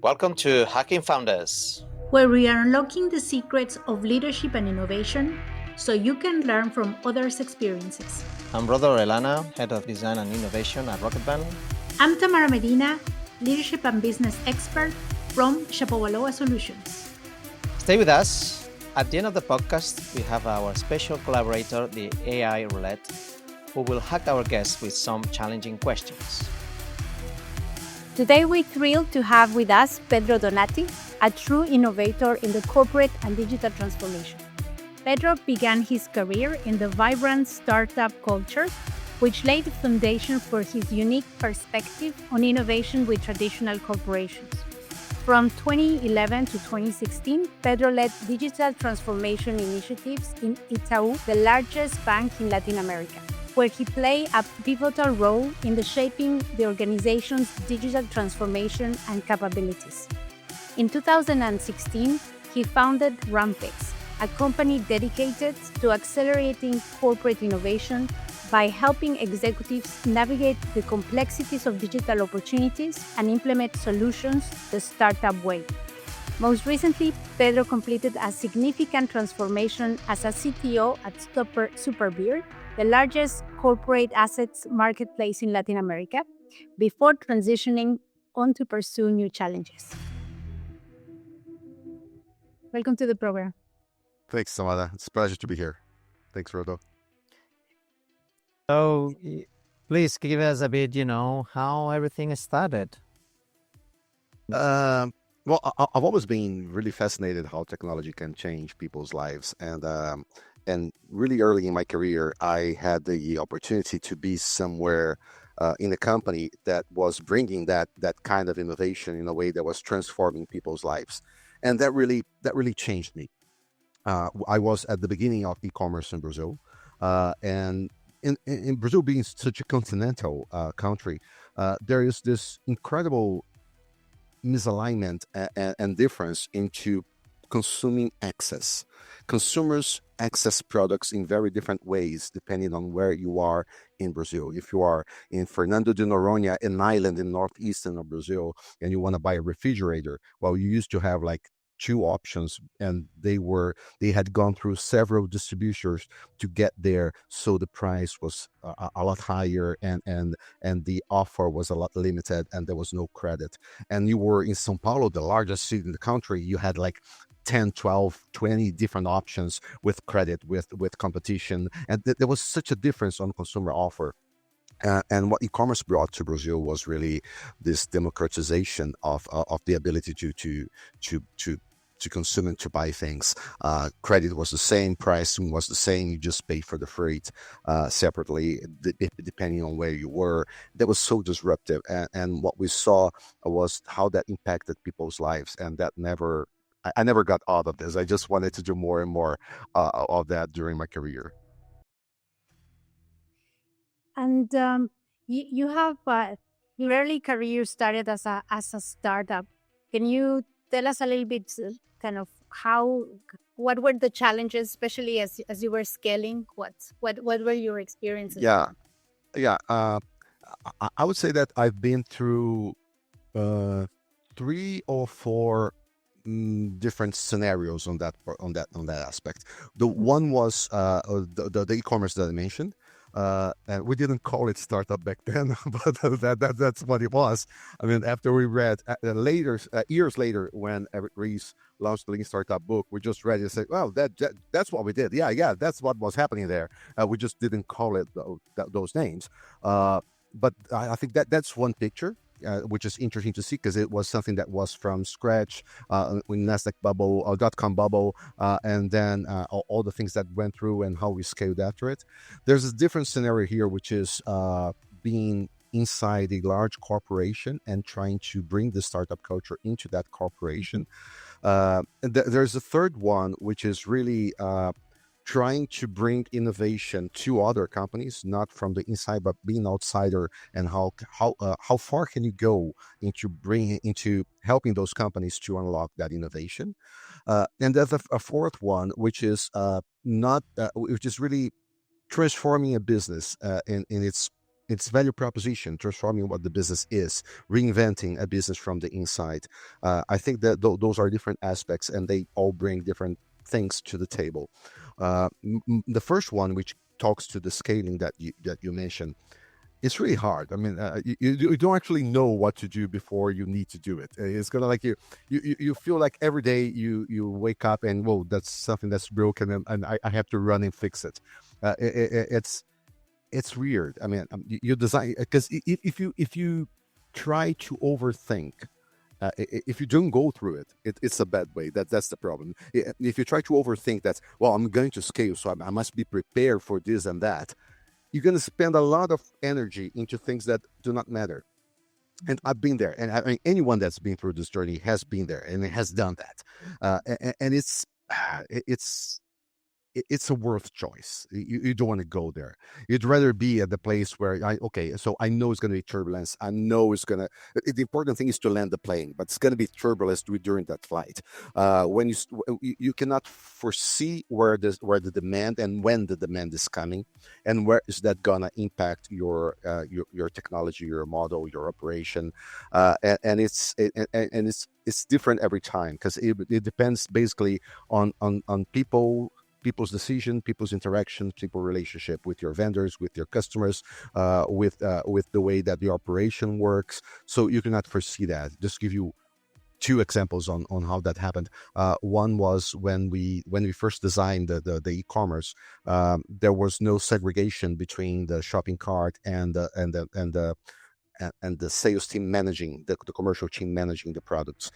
Welcome to Hacking Founders. where we are unlocking the secrets of leadership and innovation so you can learn from others' experiences. I'm Brother Elana, Head of Design and Innovation at Rocketband. I'm Tamara Medina, leadership and business expert from Shapowaloa Solutions. Stay with us. At the end of the podcast, we have our special collaborator, the AI Roulette, who will hack our guests with some challenging questions. Today, we're thrilled to have with us Pedro Donati, a true innovator in the corporate and digital transformation. Pedro began his career in the vibrant startup culture, which laid the foundation for his unique perspective on innovation with traditional corporations. From 2011 to 2016, Pedro led digital transformation initiatives in Itaú, the largest bank in Latin America, where he played a pivotal role in the shaping the organization's digital transformation and capabilities. In 2016, he founded Rampex, a company dedicated to accelerating corporate innovation by helping executives navigate the complexities of digital opportunities and implement solutions the startup way. Most recently, Pedro completed a significant transformation as a CTO at Superbeer, the largest corporate assets marketplace in Latin America, before transitioning on to pursue new challenges. Welcome to the program. Thanks, Samada. It's a pleasure to be here. Thanks, Rodo. So, please give us a bit, how everything started. Well, I've always been really fascinated how technology can change people's lives, and really early in my career, I had the opportunity to be somewhere in a company that was bringing that kind of innovation in a way that was transforming people's lives, and that really changed me. I was at the beginning of e-commerce in Brazil, and in Brazil being such a continental country, there is this incredible misalignment and difference into consuming access. Consumers access products in very different ways depending on where you are in Brazil. If you are in Fernando de Noronha, an island in northeastern of Brazil, and you want to buy a refrigerator, well, you used to have like two options, and they had gone through several distributors to get there, so the price was a lot higher, and the offer was a lot limited, and there was no credit. And you were in São Paulo, the largest city in the country, you had like 10, 12, 20 different options with credit, with competition, and there was such a difference on consumer offer. And what e-commerce brought to Brazil was really this democratization of the ability to consume and to buy things. Credit was the same, pricing was the same. You just paid for the freight separately, depending on where you were. That was so disruptive, and what we saw was how that impacted people's lives, and that I never got out of this. I just wanted to do more and more of that during my career. And you have your early career started as a startup. Can you tell us a little bit, kind of what were the challenges, especially as you were scaling? What were your experiences? Yeah. I would say that I've been through 3 or 4 different scenarios on that aspect. The one was the e-commerce that I mentioned. And we didn't call it startup back then, but that's what it was. I mean, after we read years later, when Eric Ries launched the Lean Startup book, we just read it and said, "Well, that's what we did. Yeah, that's what was happening there. We just didn't call it those names." But I think that's one picture. Which is interesting to see, because it was something that was from scratch in Nasdaq bubble, .com bubble, and then all the things that went through and how we scaled after it. There's a different scenario here, which is being inside a large corporation and trying to bring the startup culture into that corporation. There's a third one, which is really trying to bring innovation to other companies, not from the inside, but being outsider, and how far can you go into helping those companies to unlock that innovation. And there's a fourth one, which is which is really transforming a business in its its value proposition, transforming what the business is, reinventing a business from the inside. I think that those are different aspects, and they all bring different things to the table. The first one, which talks to the scaling that you mentioned, it's really hard. I mean, you don't actually know what to do before you need to do it. It's kind of like you feel like every day you wake up and, whoa, that's something that's broken, and I have to run and fix it. It's weird. I mean, you design, because if you try to overthink, if you don't go through it's a bad way. That's the problem. If you try to overthink that, well, I'm going to scale, so I must be prepared for this and that, you're going to spend a lot of energy into things that do not matter. And I've been there, and I mean, anyone that's been through this journey has been there and it has done that. And it's it's a worth choice. You don't want to go there. You'd rather be at the place where so I know it's going to be turbulence. I know it's going to. The important thing is to land the plane, but it's going to be turbulence during that flight. When you cannot foresee where the demand and when the demand is coming, and where is that gonna impact your technology, your model, your operation, and it's different every time, because it depends basically on people's decision, people's interaction, people relationship with your vendors, with your customers, with the way that the operation works. So you cannot foresee that. Just give you two examples on how that happened. One was when we first designed the e-commerce. There was no segregation between the shopping cart and the sales team managing the commercial team managing the products.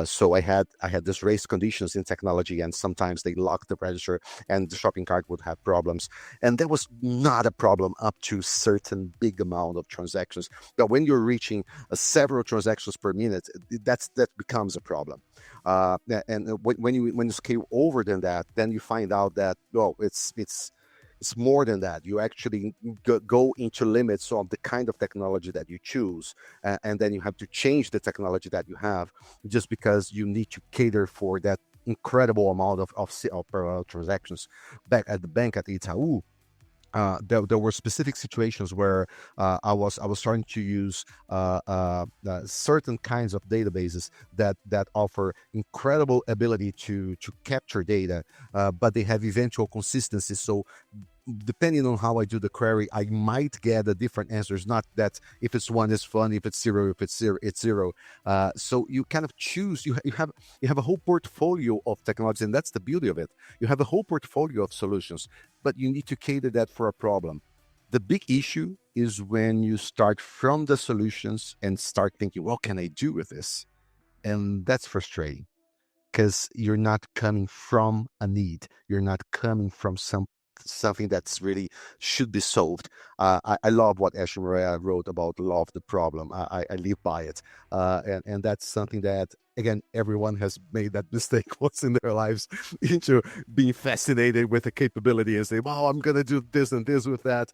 So I had this race conditions in technology, and sometimes they locked the register and the shopping cart would have problems. And that was not a problem up to certain big amount of transactions. But when you're reaching several transactions per minute, that becomes a problem. And when you scale over than that, then you find out that it's more than that. You actually go into limits of the kind of technology that you choose, and then you have to change the technology that you have, just because you need to cater for that incredible amount of transactions. Back at the bank at Itaú, there were specific situations where I was starting to use certain kinds of databases that offer incredible ability to capture data, but they have eventual consistency. So depending on how I do the query, I might get a different answers. Not that if it's one, it's fun. If it's zero, it's zero. So you kind of choose. You have a whole portfolio of technologies, and that's the beauty of it. You have a whole portfolio of solutions, but you need to cater that for a problem. The big issue is when you start from the solutions and start thinking, what can I do with this? And that's frustrating, because you're not coming from a need. You're not coming from something that's really should be solved. I love what Ashley Maria wrote about law of the problem. I live by it. And that's something that, again, everyone has made that mistake once in their lives, into being fascinated with the capability and say, well, I'm going to do this and this with that.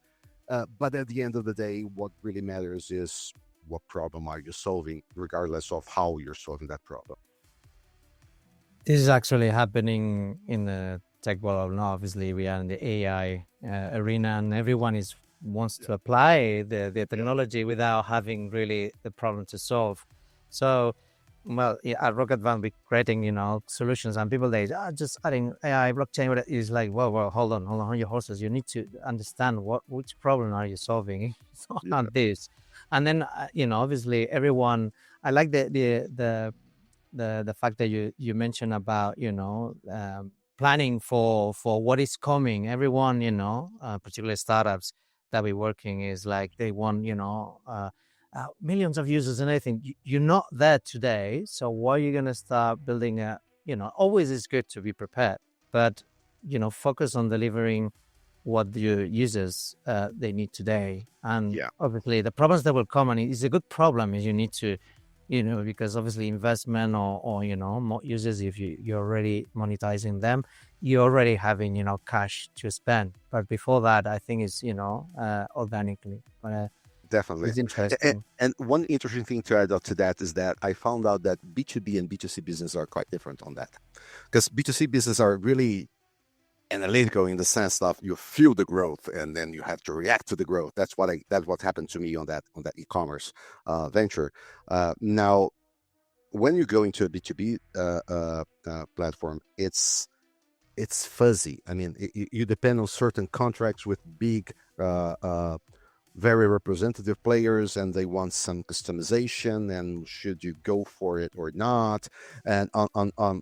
But at the end of the day, what really matters is what problem are you solving, regardless of how you're solving that problem. This is actually happening in the tech world now. Obviously, we are in the AI arena, and everyone wants to apply the technology without having really the problem to solve. So, well, at Rocket Van, we're creating, solutions, and people just adding AI, blockchain. But it's like, whoa, hold on your horses. You need to understand which problem are you solving. It's not this. And then, obviously, everyone. I like the fact that you mentioned about planning for what is coming. Everyone, particularly startups that we're working, is like they want millions of users and everything. You're not there today, so why are you going to start building always is good to be prepared, but focus on delivering what your users they need today. And obviously the problems that will come, and it's a good problem, is you need to because obviously investment or more users, if you're already monetizing them, you're already having cash to spend. But before that, I think it's organically. Definitely. It's interesting. And one interesting thing to add up to that is that I found out that B2B and B2C business are quite different on that, because B2C business are really analytical in the sense of you feel the growth and then you have to react to the growth. That's what happened to me on that e-commerce venture. Now, when you go into a B2B platform, it's fuzzy. I mean, you depend on certain contracts with big very representative players, and they want some customization, and should you go for it or not. And on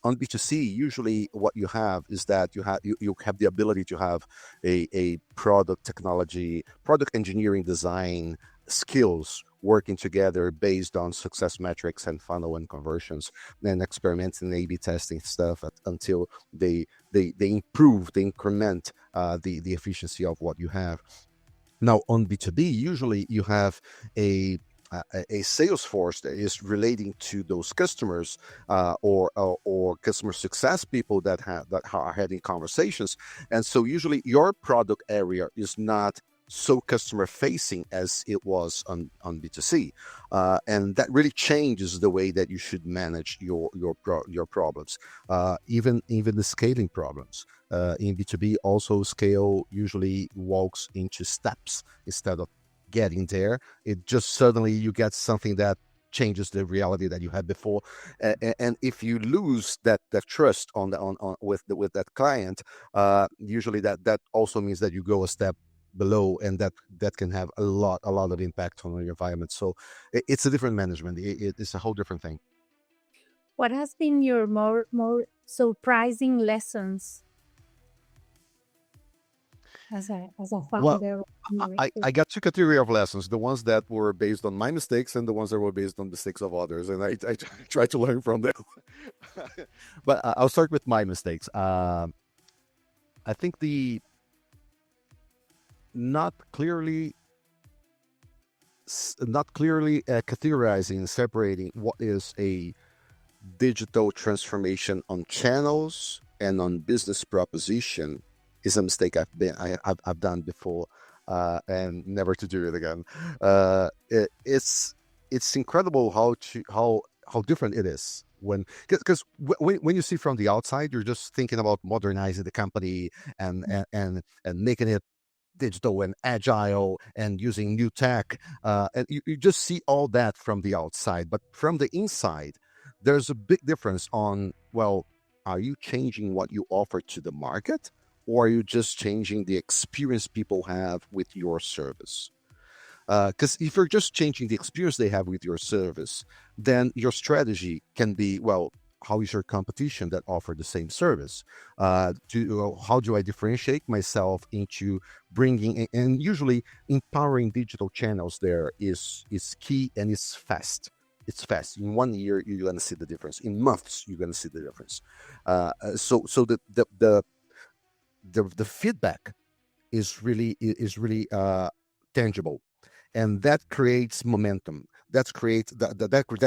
B2C, usually what you have is that you have the ability to have a product technology, product engineering, design skills working together based on success metrics and funnel and conversions, and experimenting A/B testing stuff until they improve, they increment the efficiency of what you have. Now, on B2B, usually you have a sales force that is relating to those customers, or customer success people that are having conversations, and so usually your product area is not so customer facing as it was on B2C, and that really changes the way that you should manage your problems, even the scaling problems. In B2B, also scale usually walks into steps instead of getting there. It just suddenly you get something that changes the reality that you had before, and if you lose that trust with that client, usually that also means that you go a step below, and that can have a lot of impact on your environment. So it's a different management. It's a whole different thing. What has been your more surprising lessons as a Well, founder? I got two category of lessons: the ones that were based on my mistakes and the ones that were based on mistakes of others, and I try to learn from them. But I'll start with my mistakes. I think the not clearly categorizing, separating what is a digital transformation on channels and on business proposition is a mistake I've done before, and never to do it again. It's incredible how different it is because when you see from the outside, you're just thinking about modernizing the company and making it digital and agile and using new tech, and you just see all that from the outside. But from the inside, there's a big difference on, well, are you changing what you offer to the market, or are you just changing the experience people have with your service? Because if you're just changing the experience they have with your service, then your strategy can be, well, how is your competition that offer the same service? How do I differentiate myself into bringing, and usually empowering digital channels there is key, and it's fast. It's fast. In 1 year, you're going to see the difference. In months, you're going to see the difference. So the feedback is really tangible, and that creates momentum. That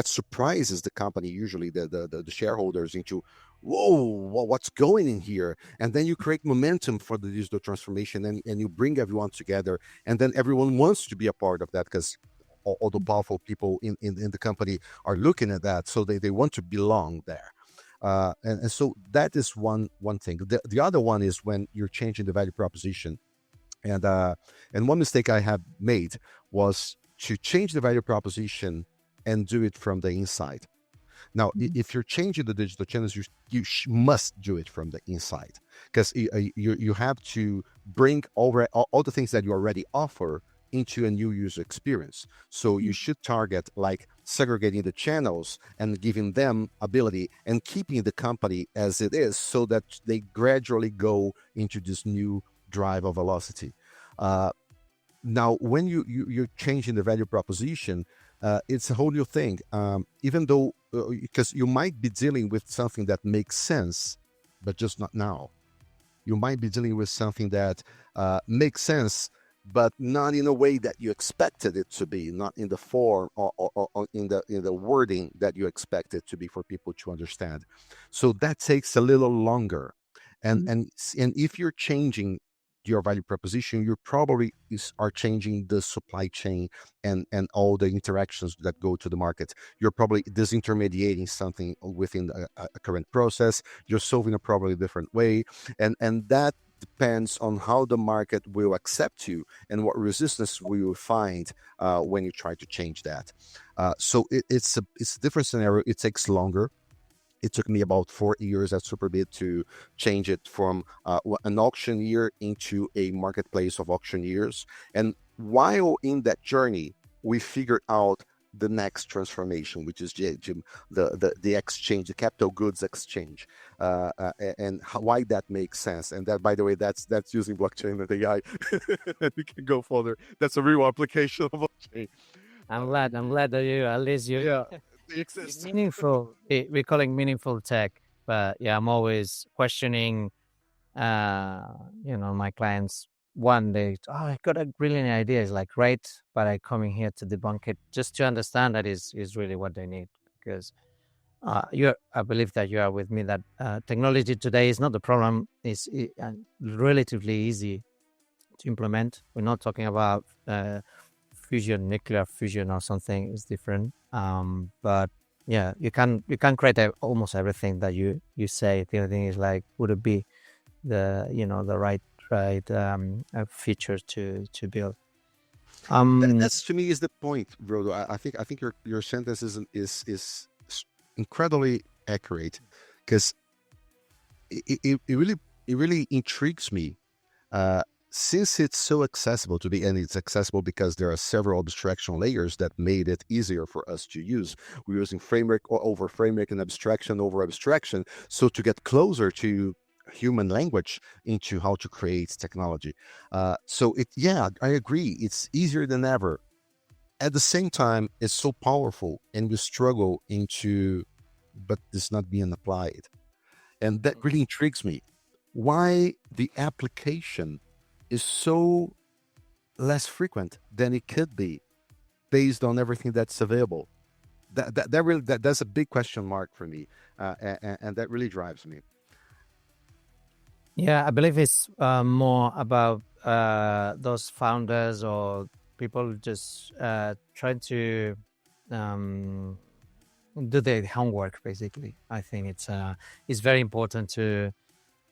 surprises the company, usually the shareholders, into, whoa, what's going in here? And then you create momentum for the digital transformation, and you bring everyone together, and then everyone wants to be a part of that, because all the powerful people in the company are looking at that, so they want to belong there. And so that is one thing. The other one is when you're changing the value proposition. And one mistake I have made was to change the value proposition and do it from the inside. Now, if you're changing the digital channels, you must do it from the inside, because you have to bring over all the things that you already offer into a new user experience. So you should target like segregating the channels and giving them ability and keeping the company as it is, so that they gradually go into this new drive of velocity. Now, when you're changing the value proposition, it's a whole new thing. Even though, because you might be dealing with something that makes sense, but just not now. You might be dealing with something that makes sense, but not in a way that you expected it to be, not in the form or in the wording that you expect it to be for people to understand. So that takes a little longer. And if you're changing your value proposition, you probably are changing the supply chain and all the interactions that go to the market. You're probably disintermediating something within a current process. You're solving a problem a different way, and that depends on how the market will accept you and what resistance we will find when you try to change that. So it's a different scenario. It takes longer. It took me about 4 years at Superbit to change it from an auctioneer into a marketplace of auctioneers. And while in that journey, we figured out the next transformation, which is the exchange, the capital goods exchange, and why that makes sense. And that, by the way, that's using blockchain and AI. And we can go further. That's a real application of blockchain. I'm glad that you, at least you, Yeah, it it's exists. meaningful. We're calling meaningful tech, but yeah, I'm always questioning, my clients. One day, oh, I got a brilliant idea. It's like, great, but I coming here to debunk it just to understand that is really what they need. Because I believe that you are with me that technology today is not the problem. It's relatively easy to implement. We're not talking about fusion, nuclear fusion or something. It's different. But yeah, you can create almost everything that you say. The only thing is like, would it be the right feature to build? That's to me is the point, Brodo. I think your sentence is incredibly accurate, because it really intrigues me. Since it's so accessible to be, and it's accessible because there are several abstraction layers that made it easier for us to use. We're using framework over framework and abstraction over abstraction. So to get closer to human language into how to create technology. Yeah, I agree. It's easier than ever. At the same time, it's so powerful, and we struggle but it's not being applied. And that really intrigues me. Why the application is so less frequent than it could be based on everything that's available. That's a big question mark for me, and that really drives me. Yeah, I believe it's more about those founders or people just trying to do their homework. Basically, I think it's very important to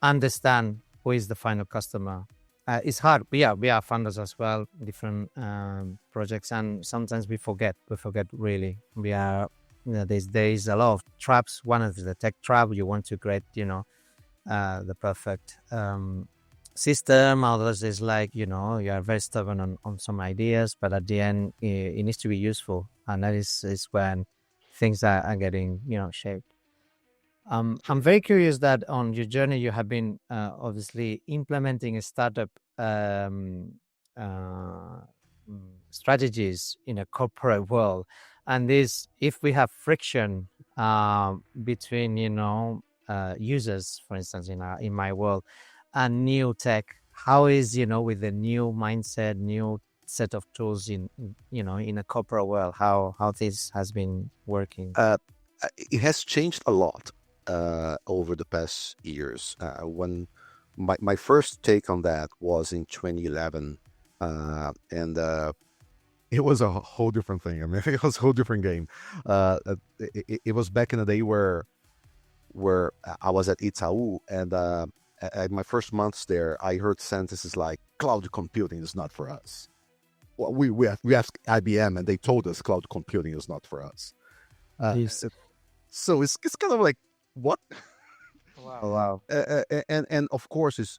understand who is the final customer. It's hard. We are founders as well, different projects, and sometimes we forget. We forget really. We are. There's a lot of traps. One is the tech trap. You want to create, the perfect system. Others is like, you are very stubborn on some ideas, but at the end, it needs to be useful, and that is when things are getting shaped. I'm very curious that on your journey you have been obviously implementing a startup strategies in a corporate world, and this, if we have friction between users, for instance, in my world, and new tech, how is with the new mindset, new set of tools in a corporate world, how this has been working? It has changed a lot over the past years. When my first take on that was in 2011, and it was a whole different thing. I mean, it was a whole different game. It was back in the day where I was at Itaú, and at my first months there, I heard sentences like, "Cloud computing is not for us." Well, we asked IBM, and they told us cloud computing is not for us. So it's kind of like, what? Wow. And of course,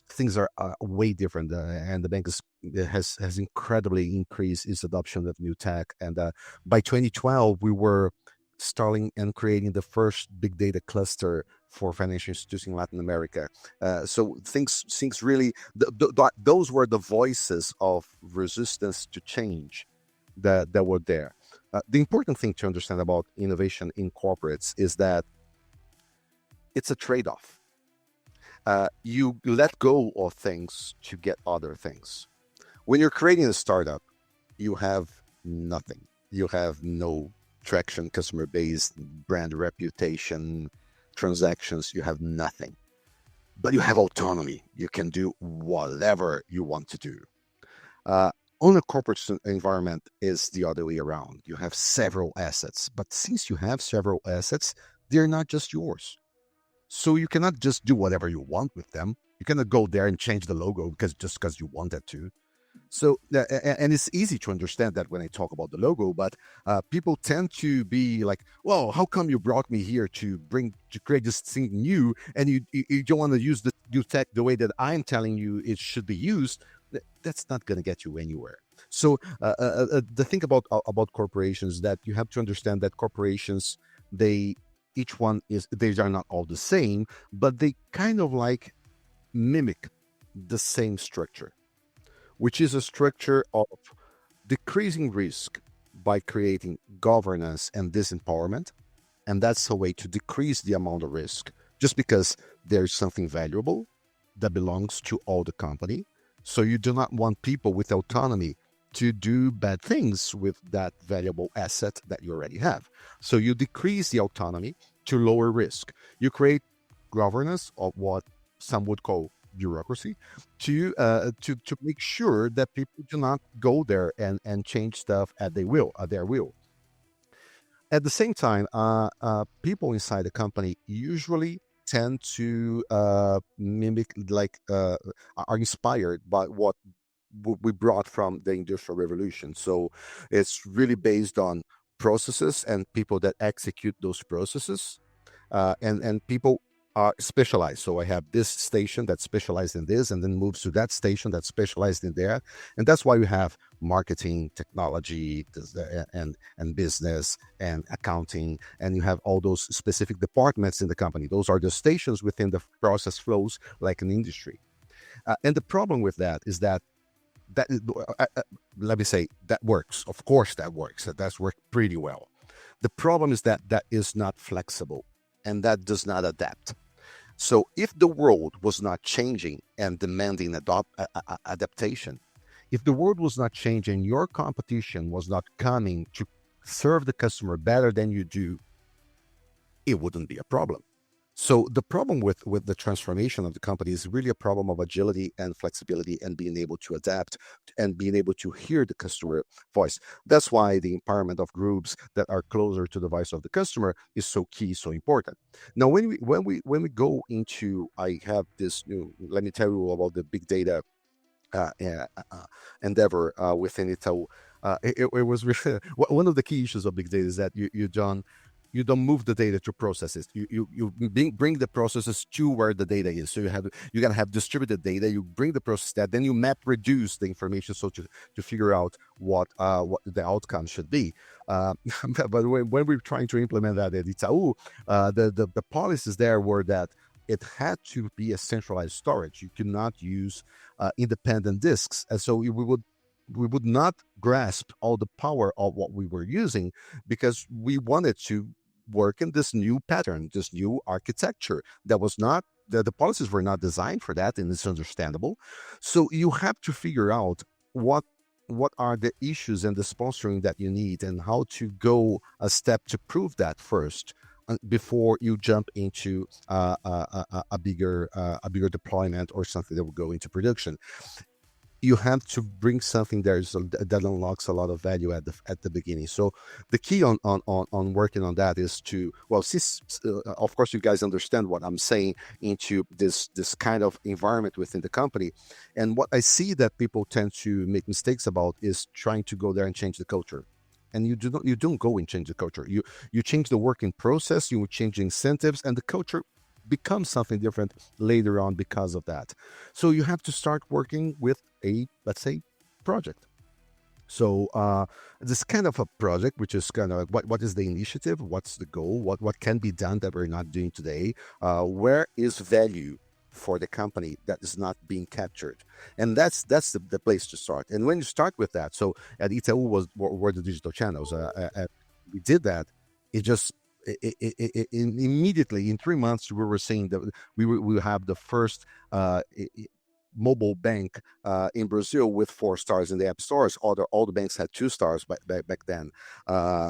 things are way different, and the bank has incredibly increased its adoption of new tech. And by 2012, we were starting and creating the first big data cluster for financial institutions in Latin America. So things really, those were the voices of resistance to change that were there. The important thing to understand about innovation in corporates is that it's a trade-off. You let go of things to get other things. When you're creating a startup, you have nothing. You have no traction, customer base, brand reputation, transactions. You have nothing. but you have autonomy. You can do whatever you want to do. Uh, on a corporate environment is the other way around. You have several assets, but since you have several assets, they're not just yours. So you cannot just do whatever you want with them. You cannot go there and change the logo because you wanted to. So, and it's easy to understand that when I talk about the logo, but people tend to be like, "Well, how come you brought me here to create this thing new, and you don't want to use the new tech the way that I'm telling you it should be used?" That's not going to get you anywhere. So, the thing about corporations that you have to understand that corporations, they each one is they are not all the same, but they kind of like mimic the same structure, which is a structure of decreasing risk by creating governance and disempowerment. And that's a way to decrease the amount of risk just because there's something valuable that belongs to all the company. So you do not want people with autonomy to do bad things with that valuable asset that you already have. So you decrease the autonomy to lower risk. You create governance of what some would call bureaucracy to make sure that people do not go there and change stuff at their will. At the same time, people inside the company usually tend to mimic, like, are inspired by what we brought from the Industrial Revolution. So it's really based on processes and people that execute those processes, and people are specialized. So I have this station that's specialized in this, and then moves to that station that's specialized in there, and that's why we have marketing, technology, and business and accounting, and you have all those specific departments in the company. Those are the stations within the process flows, like an industry. And the problem with that is that that let me say that works. Of course, that works. That's worked pretty well. The problem is that that is not flexible, and that does not adapt. So if the world was not changing and demanding adaptation, if the world was not changing, your competition was not coming to serve the customer better than you do, it wouldn't be a problem. So the problem with the transformation of the company is really a problem of agility and flexibility and being able to adapt and being able to hear the customer voice. That's why the empowerment of groups that are closer to the voice of the customer is so key, so important. Now, when we go into, I have this new. Let me tell you about the big data uh, uh, endeavor within Itaú. It was really, one of the key issues of big data is that you don't move the data to processes. You bring the processes to where the data is. So you gotta have distributed data. You bring the process that, then you map reduce the information so to figure out what the outcome should be. But when we're trying to implement that at Itaú, the policies there were that it had to be a centralized storage. You cannot use independent disks, and so we would not grasp all the power of what we were using because we wanted to work in this new pattern, this new architecture that was not the policies were not designed for that, and it's understandable. So you have to figure out what are the issues and the sponsoring that you need, and how to go a step to prove that first before you jump into a bigger deployment or something that will go into production. You have to bring something that unlocks a lot of value at the beginning. So the key on working on that is to, well, since of course you guys understand what I'm saying, into this kind of environment within the company. And what I see that people tend to make mistakes about is trying to go there and change the culture. And you don't go and change the culture. You change the working process, you change incentives, and the culture becomes something different later on because of that. So you have to start working with a, let's say, project. So this kind of a project, which is kind of what is the initiative, what's the goal, what can be done that we're not doing today, where is value for the company that is not being captured, and that's the place to start. And when you start with that, so at Itaú were the digital channels. We did that. It just immediately in 3 months we were saying that we will have the first mobile bank in Brazil with 4 stars in the app stores. All the banks had 2 stars back then.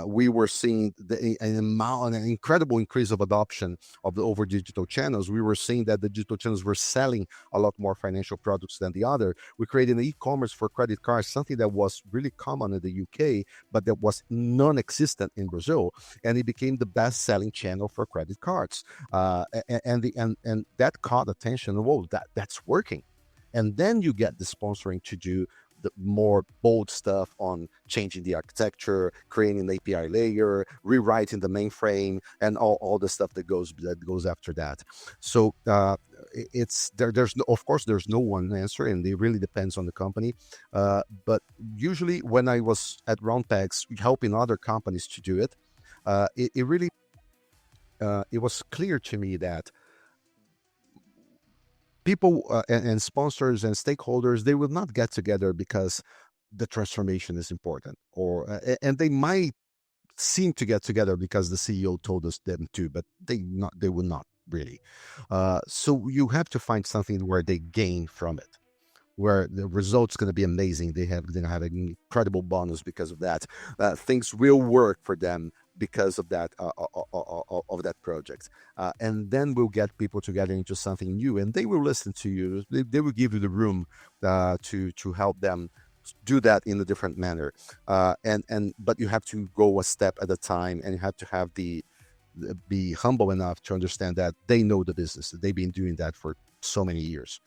We were seeing an incredible increase of adoption of the over digital channels. We were seeing that the digital channels were selling a lot more financial products than the other. We created an e-commerce for credit cards, something that was really common in the UK, but that was non-existent in Brazil, and it became the best-selling channel for credit cards. And that caught attention. Whoa, that's working. And then you get the sponsoring to do the more bold stuff on changing the architecture, creating an API layer, rewriting the mainframe, and all the stuff that goes after that. So of course there's no one answer, and it really depends on the company. But usually when I was at Roundpegs helping other companies to do it, it really it was clear to me that people and sponsors and stakeholders, they will not get together because the transformation is important, or and they might seem to get together because the CEO told us them to, but they will not really. So you have to find something where they gain from it, where the result's going to be amazing. They're going to have an incredible bonus because of that. Things will work for them because of that project, and then we'll get people together into something new, and they will listen to you. They will give you the room to help them do that in a different manner. But you have to go a step at a time, and you have to have be humble enough to understand that they know the business. They've been doing that for so many years.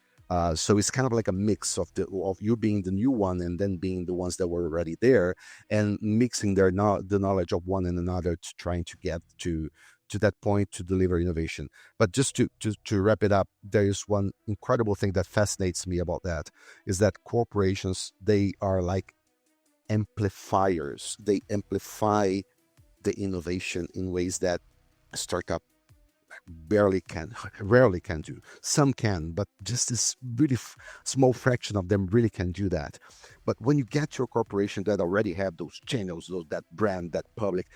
So it's kind of like a mix of you being the new one and then being the ones that were already there, and mixing the knowledge of one and another to trying to get to that point to deliver innovation. But just to wrap it up, there is one incredible thing that fascinates me about that, is that corporations, they are like amplifiers. They amplify the innovation in ways that a startup rarely can do. Some can, but just this really small fraction of them really can do that. But when you get to a corporation that already have those channels, that brand, that public,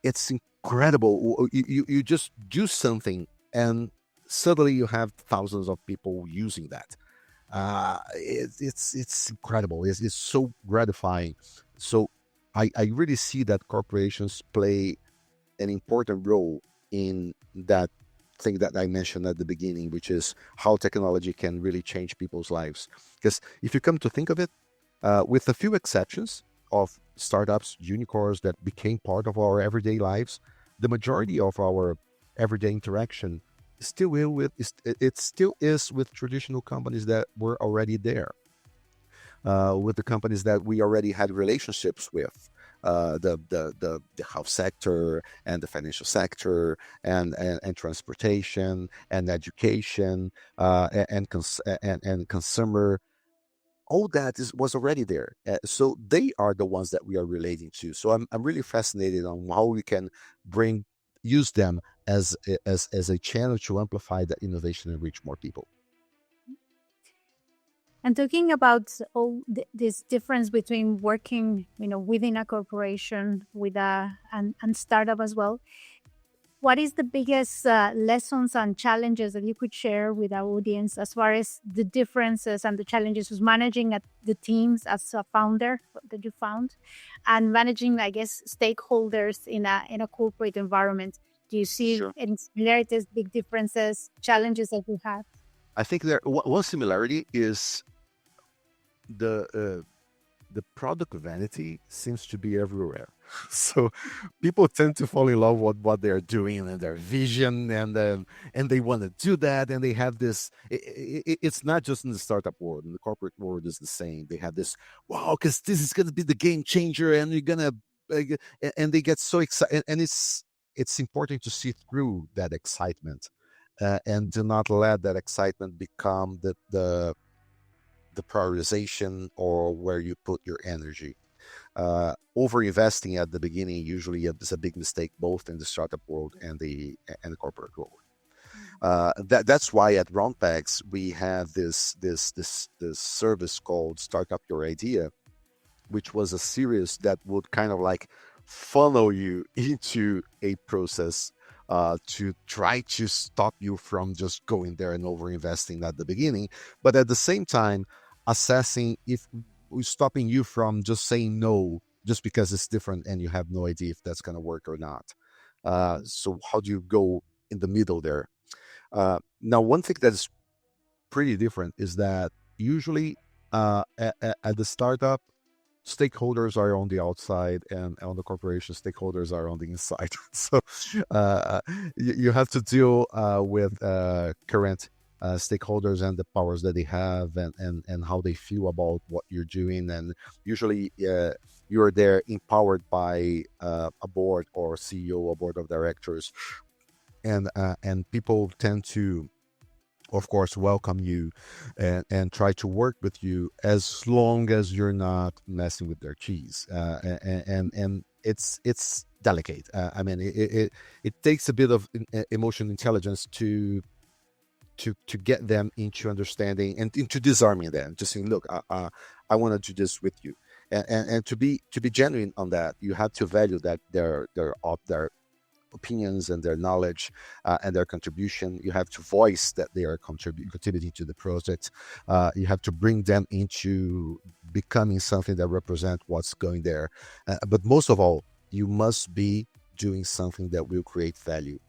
it's incredible. You just do something, and suddenly you have thousands of people using that. It's incredible. It's so gratifying. So I really see that corporations play an important role in that thing that I mentioned at the beginning, which is how technology can really change people's lives. Because if you come to think of it, with a few exceptions of startups, unicorns that became part of our everyday lives, the majority of our everyday interaction still is with traditional companies that were already there, with the companies that we already had relationships with. The health sector and the financial sector and transportation and education and consumer, all that was already there. So they are the ones that we are relating to. So I'm really fascinated on how we can use them as a channel to amplify that innovation and reach more people. And talking about all this difference between working, within a corporation with and startup as well, what is the biggest lessons and challenges that you could share with our audience as far as the differences and the challenges with managing the teams as a founder that you found, and managing, I guess, stakeholders in a corporate environment? Do you see any similarities, big differences, challenges that you have? I think one similarity is the product vanity seems to be everywhere. So people tend to fall in love with what they're doing and their vision, and they want to do that, and they have this. It's not just in the startup world; in the corporate world is the same. They have this, wow, because this is going to be the game changer, and you're gonna, and they get so excited. And it's important to see through that excitement, and do not let that excitement become the prioritization or where you put your energy. Over investing at the beginning usually is a big mistake, both in the startup world and the corporate world. That's why at Roundpegs we have this service called Startup Your Idea, which was a series that would kind of like funnel you into a process to try to stop you from just going there and over investing at the beginning, but at the same time assessing if stopping you from just saying no just because it's different and you have no idea if that's going to work or not. So how do you go in the middle there? Now, one thing that's pretty different is that usually at the startup, stakeholders are on the outside and on the corporation, stakeholders are on the inside. So uh, you have to deal with current stakeholders and the powers that they have, and how they feel about what you're doing. And usually you're there empowered by a board or CEO, a board of directors, and people tend to, of course, welcome you and try to work with you as long as you're not messing with their cheese. And it's delicate. I mean, it takes a bit of emotional intelligence to get them into understanding and into disarming them. Just saying, look, I want to do this with you, and to be genuine on that, you have to value that their opinions and their knowledge and their contribution. You have to voice that they are contributing to the project. You have to bring them into becoming something that represent what's going there. But most of all, you must be doing something that will create value.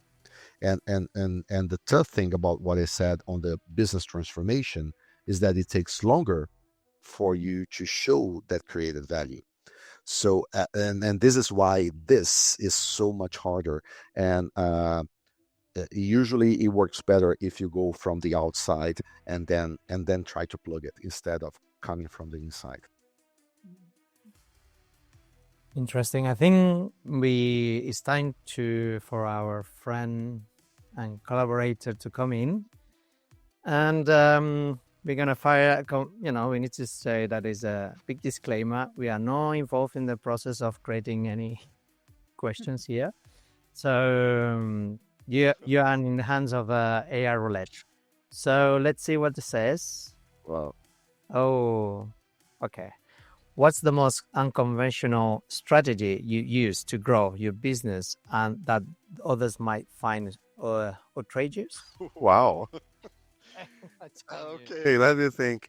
And the tough thing about what I said on the business transformation is that it takes longer for you to show that created value. So and this is why this is so much harder. And usually it works better if you go from the outside and then try to plug it instead of coming from the inside. Interesting. I think it's time for our friend and collaborator to come in, and we're gonna fire. We need to say that is a big disclaimer. We are not involved in the process of creating any questions here, so you are in the hands of AI roulette. So let's see what it says. Well, Oh, okay. What's the most unconventional strategy you use to grow your business and that others might find outrageous? wow. I tell you. Okay, let me think.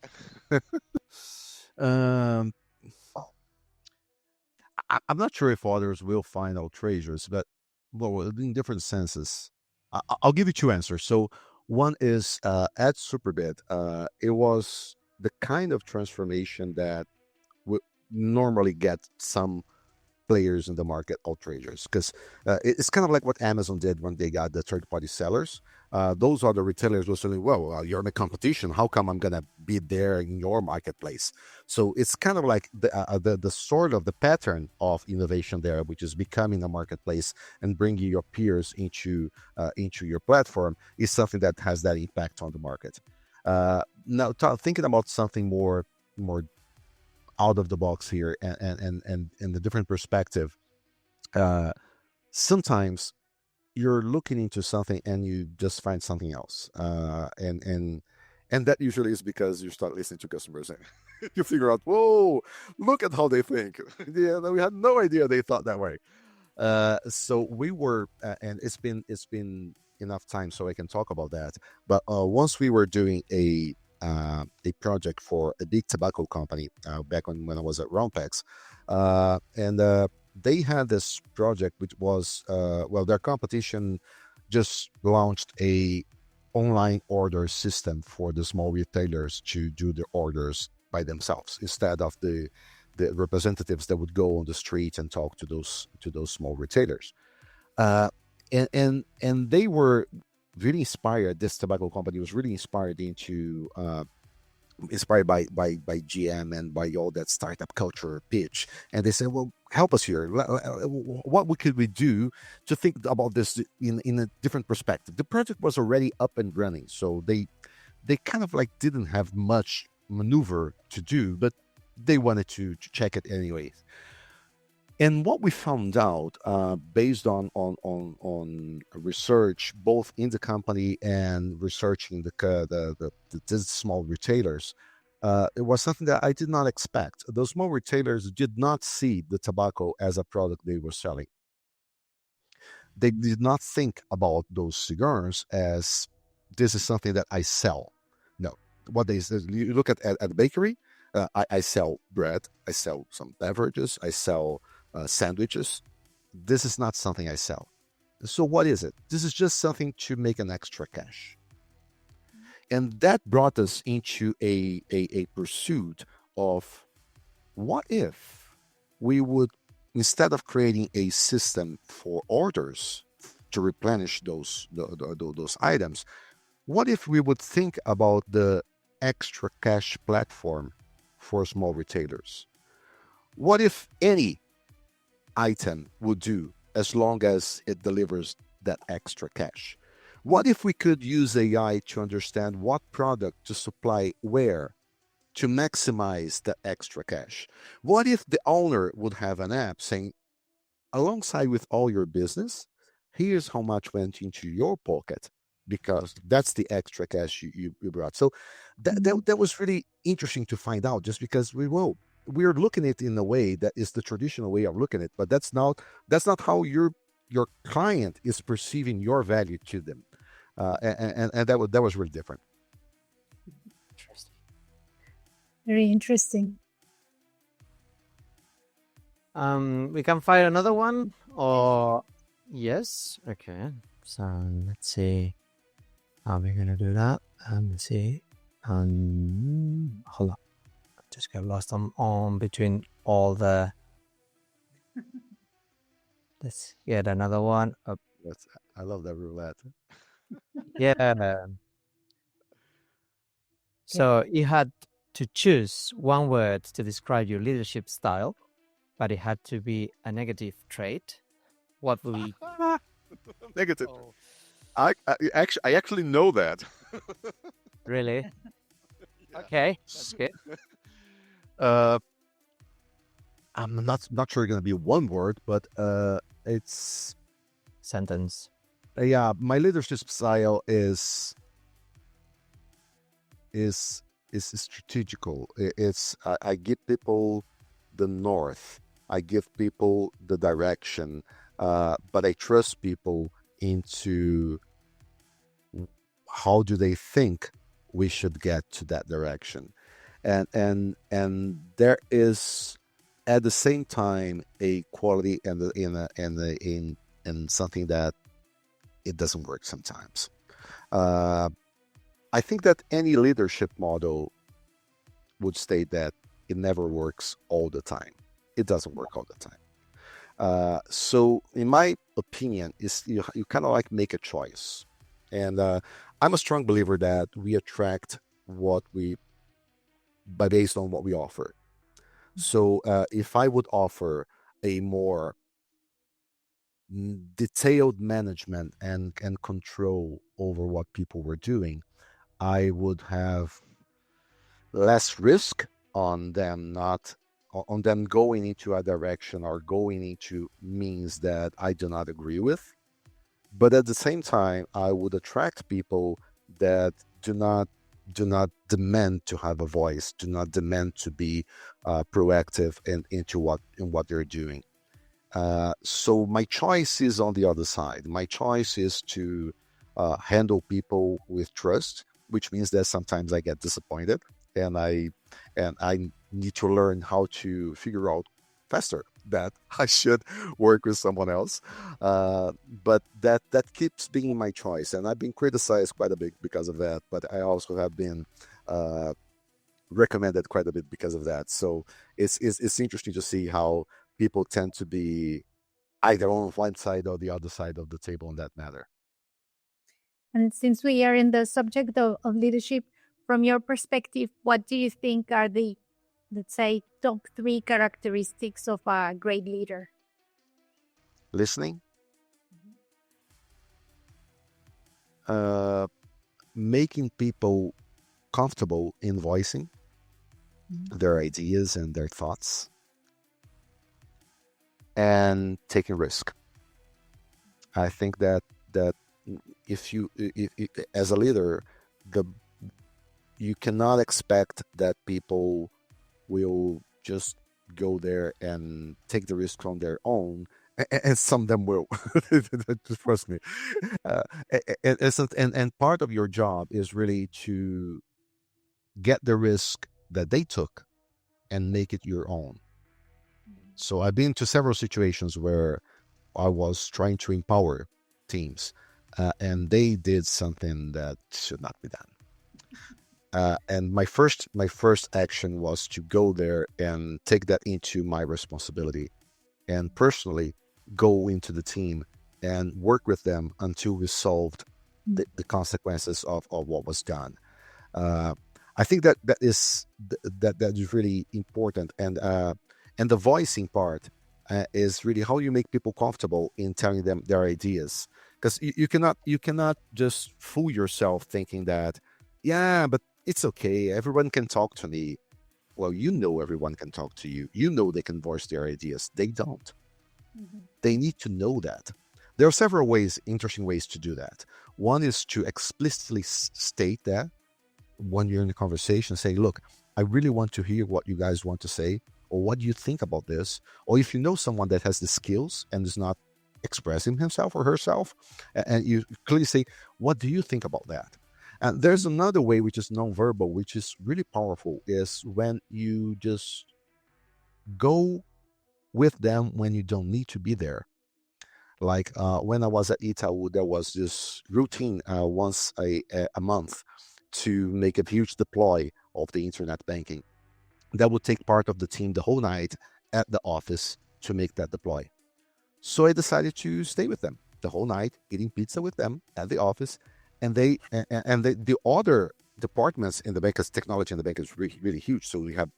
um, I'm not sure if others will find outrageous, but well, in different senses. I'll give you two answers. So one is at Superbit, it was the kind of transformation that would normally get some players in the market outrageous, because it's kind of like what Amazon did when they got the third-party sellers. Those other retailers were saying, well, you're in a competition, how come I'm gonna be there in your marketplace? So it's kind of like the sort of the pattern of innovation there, which is becoming a marketplace and bringing your peers into your platform, is something that has that impact on the market. Now thinking about something more out of the box here, and the different perspective. Sometimes you're looking into something and you just find something else, and that usually is because you start listening to customers and you figure out, whoa, look at how they think. Yeah, we had no idea they thought that way. So we were, and it's been enough time so I can talk about that. But once we were doing a project for a big tobacco company back when I was at Rompex, and they had this project which was their competition just launched a online order system for the small retailers to do the orders by themselves instead of the representatives that would go on the street and talk to those small retailers. Uh, and they were really inspired. This tobacco company was really inspired by GM and by all that startup culture pitch. And they said, well, help us here. What could we do to think about this in a different perspective? The project was already up and running, so they kind of like didn't have much maneuver to do, but they wanted to check it anyways. And what we found out, based on research, both in the company and researching the small retailers, It was something that I did not expect. Those small retailers did not see the tobacco as a product they were selling. They did not think about those cigars as this is something that I sell. No, what they said, you look at the bakery. I sell bread. I sell some beverages. I sell sandwiches. This is not something I sell. So what is it? This is just something to make an extra cash. And that brought us into a pursuit of what if we would, instead of creating a system for orders to replenish those items, what if we would think about the extra cash platform for small retailers? What if any item would do as long as it delivers that extra cash? What if we could use AI to understand what product to supply where to maximize the extra cash? What if the owner would have an app saying, alongside with all your business, here's how much went into your pocket because that's the extra cash you brought. So that was really interesting to find out, just because we're looking at it in a way that is the traditional way of looking at it, but that's not how your client is perceiving your value to them. And that was really different. Interesting. Very interesting. We can find another one, or yes, okay. So let's see how we're gonna do that. Let's see. Hold on, I just got lost on between all the. Let's get another one. I love that roulette. Yeah. So you had to choose one word to describe your leadership style, but it had to be a negative trait. What will you? Negative. Oh, I actually know that. really? Okay, that's good. Uh, I'm not sure it's gonna be one word, but it's Sentence. yeah. My leadership style is strategical. It's I give people the north. I give people the direction, but I trust people into how do they think we should get to that direction, and there is at the same time a quality and in something that it doesn't work sometimes. I think that any leadership model would state that it never works all the time. It doesn't work all the time. So, in my opinion, is you kind of like make a choice, and I'm a strong believer that we attract what we by based on what we offer. So, if I would offer a more detailed management and control over what people were doing, I would have less risk on them not on them going into a direction or going into means that I do not agree with. But at the same time, I would attract people that do not demand to have a voice, do not demand to be proactive in what they're doing. So my choice is on the other side. My choice is to handle people with trust, which means that sometimes I get disappointed, and I need to learn how to figure out faster that I should work with someone else. But that keeps being my choice, and I've been criticized quite a bit because of that. But I also have been recommended quite a bit because of that. So it's interesting to see how people tend to be either on one side or the other side of the table on that matter. And since we are in the subject of leadership, from your perspective, what do you think are the, let's say, top 3 characteristics of a great leader? Listening, making people comfortable in voicing their ideas and their thoughts, and taking risk. I think that if as a leader, the you cannot expect that people will just go there and take the risk on their own, and some of them will. Just trust me. Uh, and part of your job is really to get the risk that they took and make it your own. So I've been to several situations where I was trying to empower teams, and they did something that should not be done. And my first action was to go there and take that into my responsibility, and personally go into the team and work with them until we solved the consequences of what was done. Uh, I think that is really important, and the voicing part is really how you make people comfortable in telling them their ideas, because you cannot just fool yourself thinking that, yeah, but it's okay, everyone can talk to me. Well, everyone can talk to you. They can voice their ideas. They don't. They need to know that. There are several interesting ways to do that. One is to explicitly state that when you're in a conversation, say, look, I really want to hear what you guys want to say, or what do you think about this? Or if you know someone that has the skills and is not expressing himself or herself, and you clearly say, what do you think about that? And there's another way, which is nonverbal, which is really powerful, is when you just go with them when you don't need to be there. Like when I was at Itaú, there was this routine once a month to make a huge deploy of the internet banking. That would take part of the team the whole night at the office to make that deploy. So I decided to stay with them the whole night, eating pizza with them at the office, and the other departments in the bank, because technology in the bank is really, really huge. So we have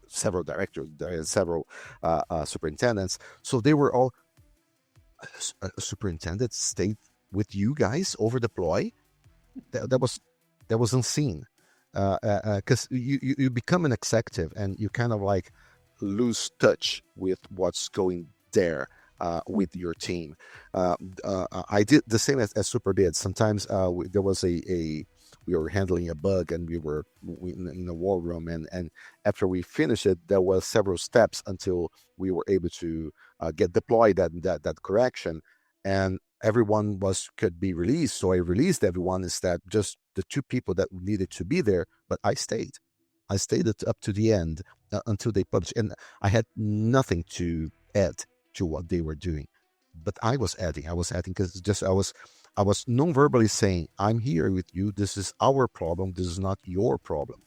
several directors, several superintendents. So they were all, superintendent stayed with you guys over deploy. That was unseen, because you become an executive and you kind of like lose touch with what's going there with your team. I did the same as Super did. Sometimes there was we were handling a bug, and we were in a war room, and after we finished it, there was several steps until we were able to get deployed that correction, and everyone could be released. So I released everyone instead, just the two people that needed to be there, but I stayed. I stayed up to the end until they published, and I had nothing to add to what they were doing, but I was adding. Because I was non-verbally saying, I'm here with you. This is our problem. This is not your problem.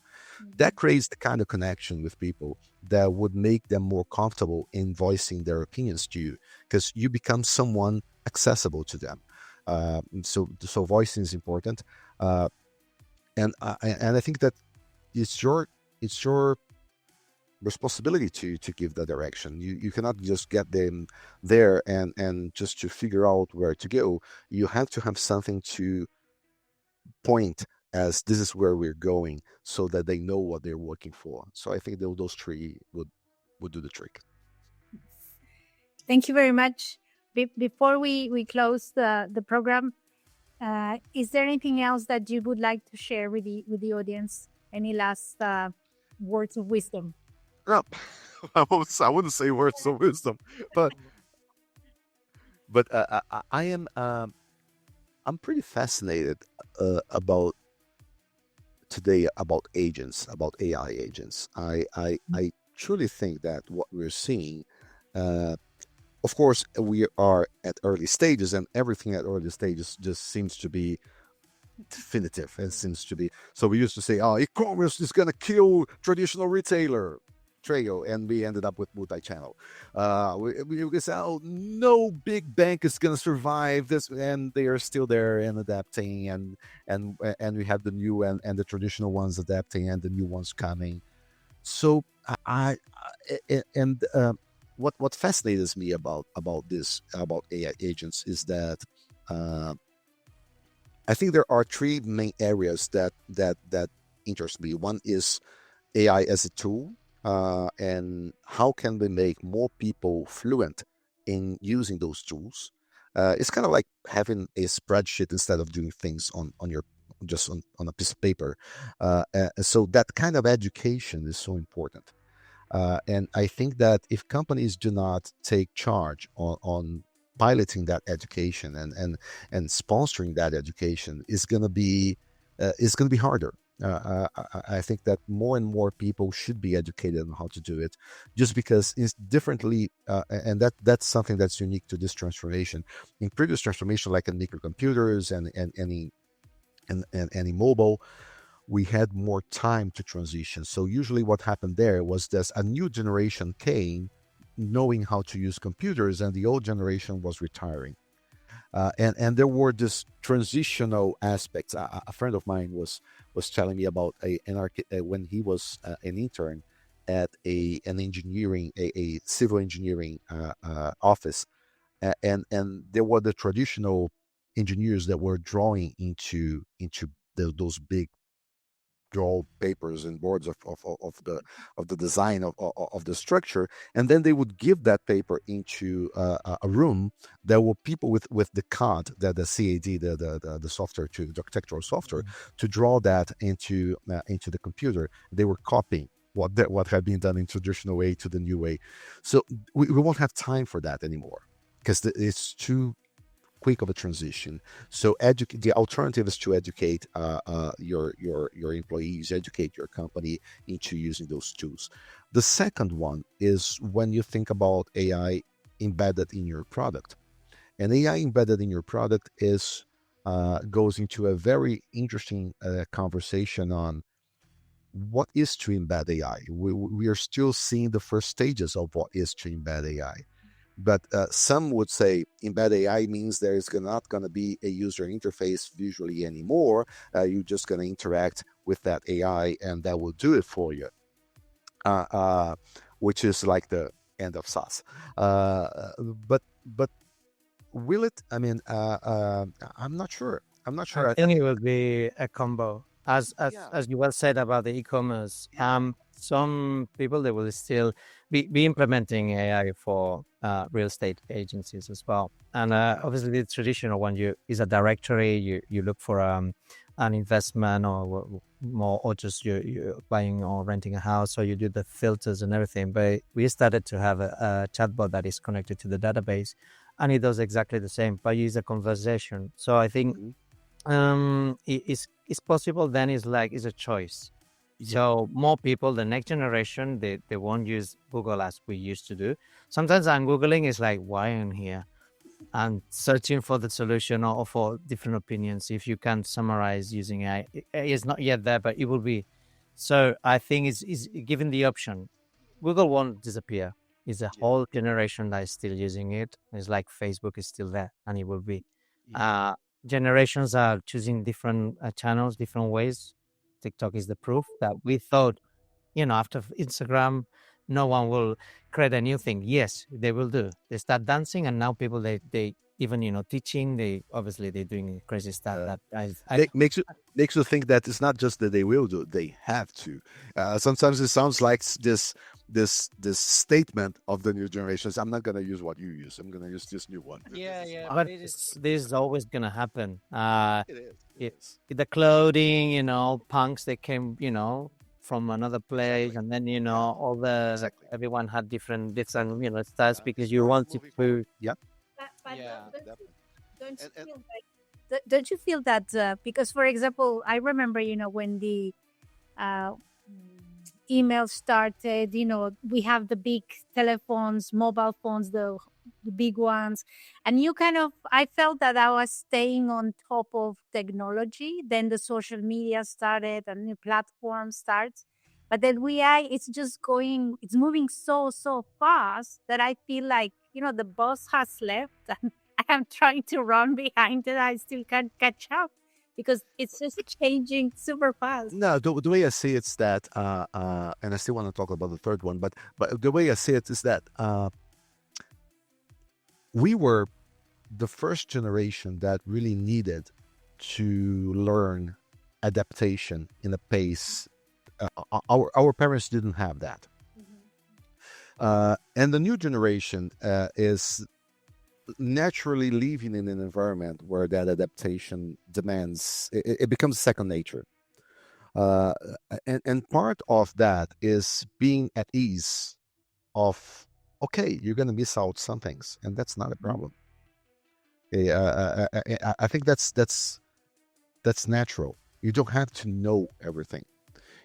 That creates the kind of connection with people that would make them more comfortable in voicing their opinions to you, because you become someone accessible to them. So voicing is important, and I think that it's your responsibility to give the direction. You cannot just get them there and just to figure out where to go. You have to have something to point as this is where we're going, so that they know what they're working for. So I think those three would do the trick. Thank you very much. Before we close the program, is there anything else that you would like to share with the audience? Any last words of wisdom? No, I wouldn't say words of wisdom, but I am I'm pretty fascinated about today, about agents, about AI agents. I truly think that what we're seeing, of course, we are at early stages, and everything at early stages just seems to be definitive. It seems to be. So we used to say, "Oh, e-commerce is gonna kill traditional retailer." Trail, and we ended up with multi-channel. We say, "Oh, no big bank is gonna survive this," and they are still there and adapting, and we have the new and the traditional ones adapting, and the new ones coming. So what fascinates me about AI agents is that I think there are three main areas that interest me. One is AI as a tool, and how can we make more people fluent in using those tools. It's kind of like having a spreadsheet instead of doing things just on a piece of paper. So that kind of education is so important. And I think that if companies do not take charge on piloting that education and sponsoring that education, is going to be harder. I think that more and more people should be educated on how to do it, just because it's differently, and that's something that's unique to this transformation. In previous transformation, like in microcomputers and any mobile, we had more time to transition. So usually what happened there was that a new generation came knowing how to use computers, and the old generation was retiring. And there were this transitional aspects. A friend of mine was telling me about when he was an intern at an engineering, a civil engineering office, and there were the traditional engineers that were drawing into those big draw papers and boards of the design of the structure, and then they would give that paper into a room. There were people with the CAD, the CAD, the software, to the architectural software, to draw that into the computer. They were copying what had been done in traditional way to the new way. So we won't have time for that anymore, because it's too quick of a transition. So the alternative is to educate your employees, educate your company into using those tools. The second one is when you think about AI embedded in your product. And AI embedded in your product goes into a very interesting conversation on what is to embed AI. We are still seeing the first stages of what is to embed AI. But some would say embed AI means there is not going to be a user interface visually anymore. You're just going to interact with that AI, and that will do it for you, which is like the end of SaaS. But will it? I mean, I'm not sure. I'm not sure. I think it will be a combo. Yeah. As you well said about the e-commerce, some people, they will still be implementing AI for real estate agencies as well. And obviously the traditional one is a directory. You look for an investment or more, or just you're buying or renting a house, so you do the filters and everything. But we started to have a chatbot that is connected to the database, and it does exactly the same, but use a conversation. So I think it's possible. Then it's a choice. So more people, the next generation, they won't use Google as we used to do. Sometimes I'm Googling, it's like, why am I here? And searching for the solution or for different opinions. If you can summarize using AI, it's not yet there, but it will be. So I think it's given the option. Google won't disappear. It's a whole generation that is still using it. It's like Facebook is still there, and it will be. Generations are choosing different channels, different ways. TikTok is the proof that we thought, after Instagram, no one will create a new thing. Yes, they will do. They start dancing, and now people, they even, teaching, they're doing crazy stuff that makes you think that it's not just that they will do, they have to. Sometimes it sounds like this statement of the new generations. I'm not going to use what you use. I'm going to use this new one. but this is always gonna happen. It is. The clothing, punks, they came, from another place, and then all the Exactly. everyone had different styles because you wanted to. But Yeah, don't you feel that because, for example, I remember, when the uh, email started, we have the big telephones, mobile phones, the big ones, and I felt that I was staying on top of technology. Then the social media started, and new platform starts. But then it's moving so fast that I feel like, the bus has left and I am trying to run behind it. I still can't catch up because it's just changing super fast. No, the way I see it's that, and I still want to talk about the third one, but the way I see it is that we were the first generation that really needed to learn adaptation in a pace. Our parents didn't have that. And the new generation is naturally living in an environment where that adaptation demands it becomes second nature. uh, and part of that is being at ease of, okay, you're going to miss out some things, and that's not a problem. I think that's natural. You don't have to know everything.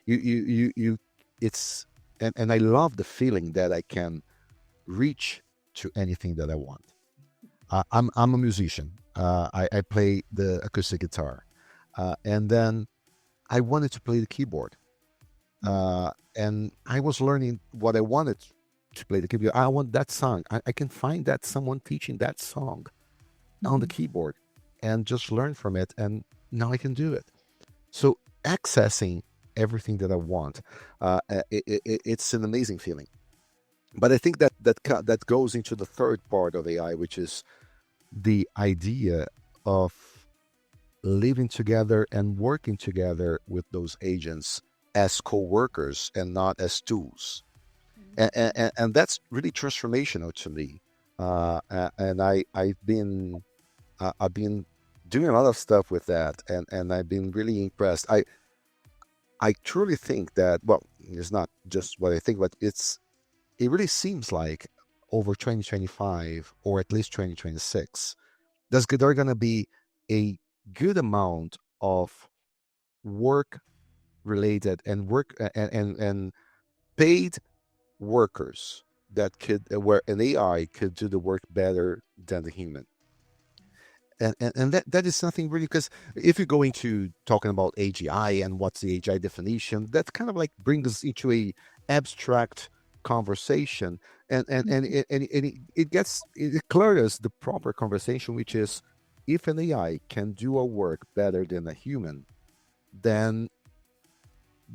You it's and I love the feeling that I can reach to anything that I want. I'm a musician. I play the acoustic guitar, and then I wanted to play the keyboard, and I was learning what I wanted to play the keyboard. I want that song. I can find that someone teaching that song on the keyboard, and just learn from it, and now I can do it. So accessing everything that I want, it's an amazing feeling. But I think that goes into the third part of AI, which is the idea of living together and working together with those agents as co-workers and not as tools. And that's really transformational to me. And I've been doing a lot of stuff with that, and I've been really impressed. I truly think that, well, it's not just what I think, but it really seems like over 2025, or at least 2026, there are going to be a good amount of work related and and paid workers that could, where an AI could do the work better than the human. And that is something really, because if you go into talking about AGI and what's the AGI definition, that kind of like brings us into a abstract conversation, and it clears the proper conversation, which is, if an AI can do a work better than a human, then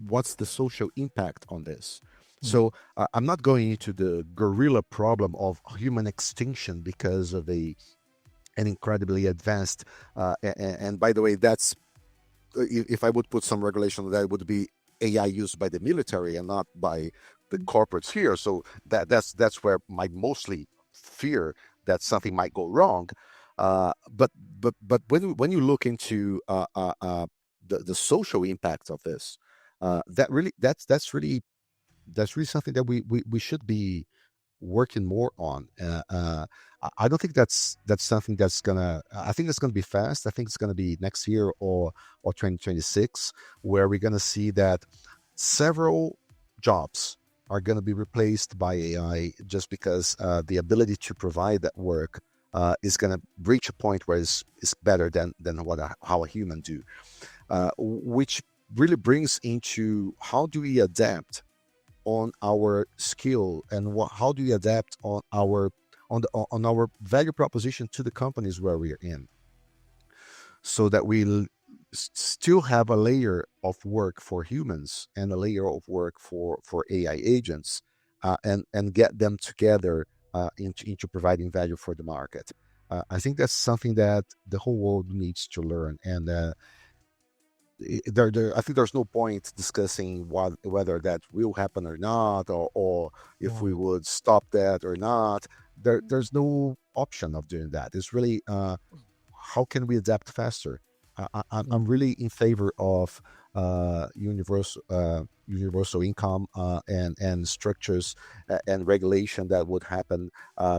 what's the social impact on this? So I'm not going into the gorilla problem of human extinction because of an incredibly advanced. And by the way, that's, if I would put some regulation, that would be AI used by the military and not by the corporates here. So that's where my mostly fear that something might go wrong. But when you look into the social impact of this, that's really something that we should be working more on. I don't think that's something that's gonna. I think it's gonna be fast. I think it's gonna be next year or 2026, where we're gonna see that several jobs are gonna be replaced by AI, just because the ability to provide that work is gonna reach a point where it's better than how a human do, which really brings into, how do we adapt on our skill, and how do we adapt on our value proposition to the companies where we are in, so that we still have a layer of work for humans and a layer of work for AI agents, and get them together into providing value for the market. I think that's something that the whole world needs to learn, and I think there's no point discussing whether that will happen or not, or if we would stop that or not. There's no option of doing that. It's really, how can we adapt faster? I'm really in favor of universal income, and structures and regulation that would happen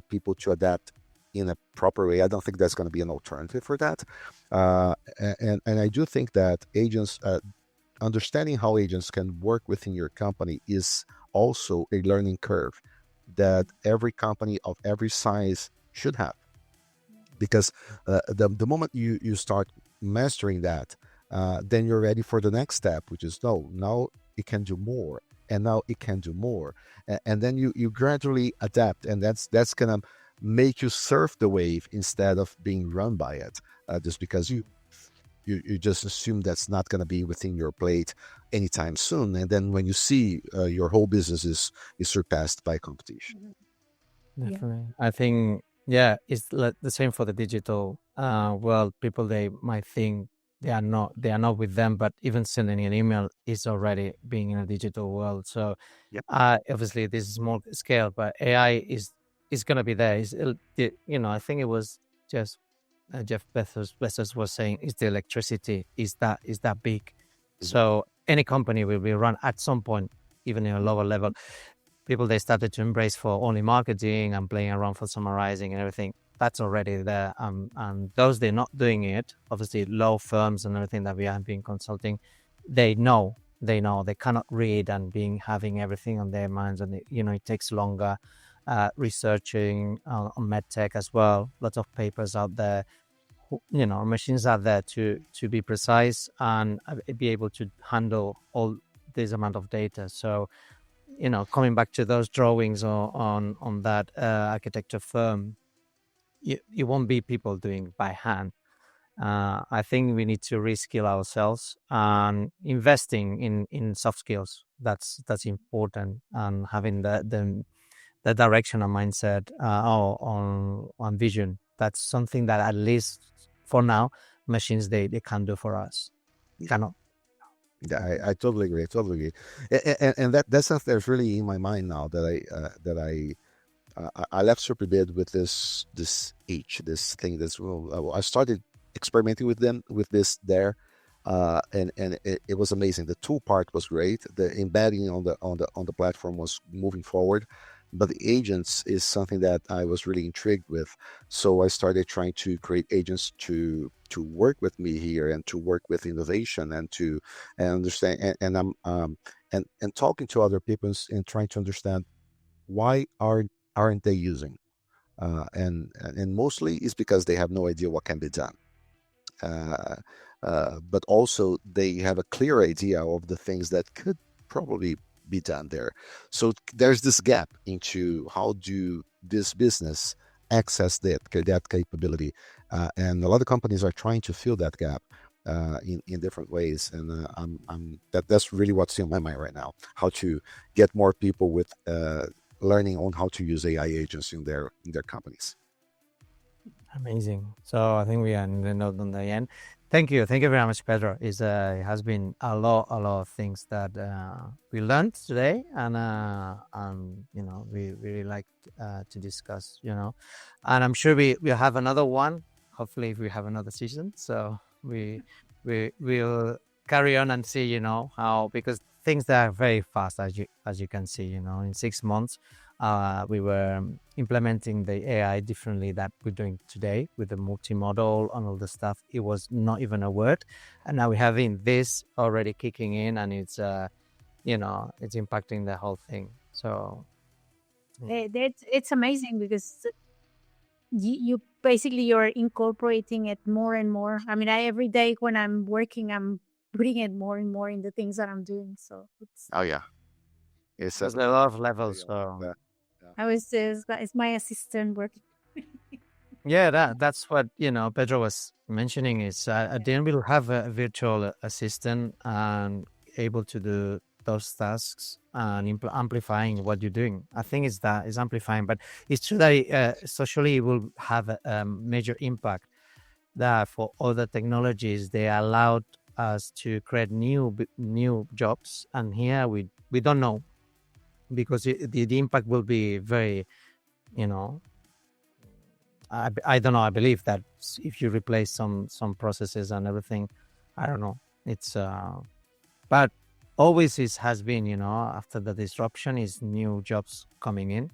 people to adapt in a proper way. I don't think there's going to be an alternative for that. And I do think that agents, understanding how agents can work within your company, is also a learning curve that every company of every size should have. Because the moment you start mastering that, then you're ready for the next step, which is, no, now it can do more, and now it can do more, and then you gradually adapt, and that's gonna make you surf the wave instead of being run by it, just because you just assume that's not going to be within your plate anytime soon, and then when you see your whole business is surpassed by competition. Definitely. I think, yeah, it's the same for the digital world. People, they might think they are not with them, but even sending an email is already being in a digital world. So Yep. obviously this is small scale, but AI is it's gonna be there. I think it was just Jeff Bezos was saying, is the electricity is that big, so any company will be run at some point, even in a lower level. People, they started to embrace for only marketing and playing around for summarizing and everything. That's already there. And those they're not doing it, obviously law firms and everything that we have been consulting, they know they cannot read and having everything on their minds, and it takes longer. Researching on medtech as well, lots of papers out there. Machines are there to be precise and be able to handle all this amount of data. So coming back to those drawings on that architecture firm, you won't be people doing by hand. I think we need to reskill ourselves and investing in soft skills. That's important, and having the direction and mindset on vision. That's something that at least for now machines they can do for us. Cannot. Yeah, I totally agree. I totally agree. And that's something that's really in my mind now that I left Superbid with this thing. I started experimenting with this there, and it was amazing. The tool part was great. The embedding on the platform was moving forward, but the agents is something that I was really intrigued with. So I started trying to create agents to work with me here and to work with innovation and understand, and I'm and talking to other people and trying to understand why aren't they using, and mostly it's because they have no idea what can be done. Uh, but also they have a clear idea of the things that could probably be done there. So there's this gap into how do this business access that capability, and a lot of companies are trying to fill that gap in different ways. And that's really what's in my mind right now: how to get more people with learning on how to use AI agents in their companies. Amazing. So I think we are in the note on the end. Thank you very much, Pedro. It has been a lot of things that we learned today, and we really like to discuss. And I'm sure we'll have another one. Hopefully, if we have another season, so we'll carry on and see how, because things that are very fast, as you can see. In 6 months. We were implementing the AI differently that we're doing today with the multimodal and all the stuff. It was not even a word, and now we're having this already kicking in, and it's it's impacting the whole thing. So it's amazing because you basically you're incorporating it more and more. I mean, every day when I'm working, I'm putting it more and more in the things that I'm doing. So it's yeah, there's a lot of levels. So it's my assistant working. yeah, that's what Pedro was mentioning. Is at the end we'll have a virtual assistant and able to do those tasks and amplifying what you're doing. I think it's amplifying, but it's true that socially it will have a major impact. That for other technologies, they allowed us to create new jobs, and here we don't know, because the impact will be very, I don't know. I believe that if you replace some processes and everything, I don't know. It's but always has been, after the disruption is new jobs coming in.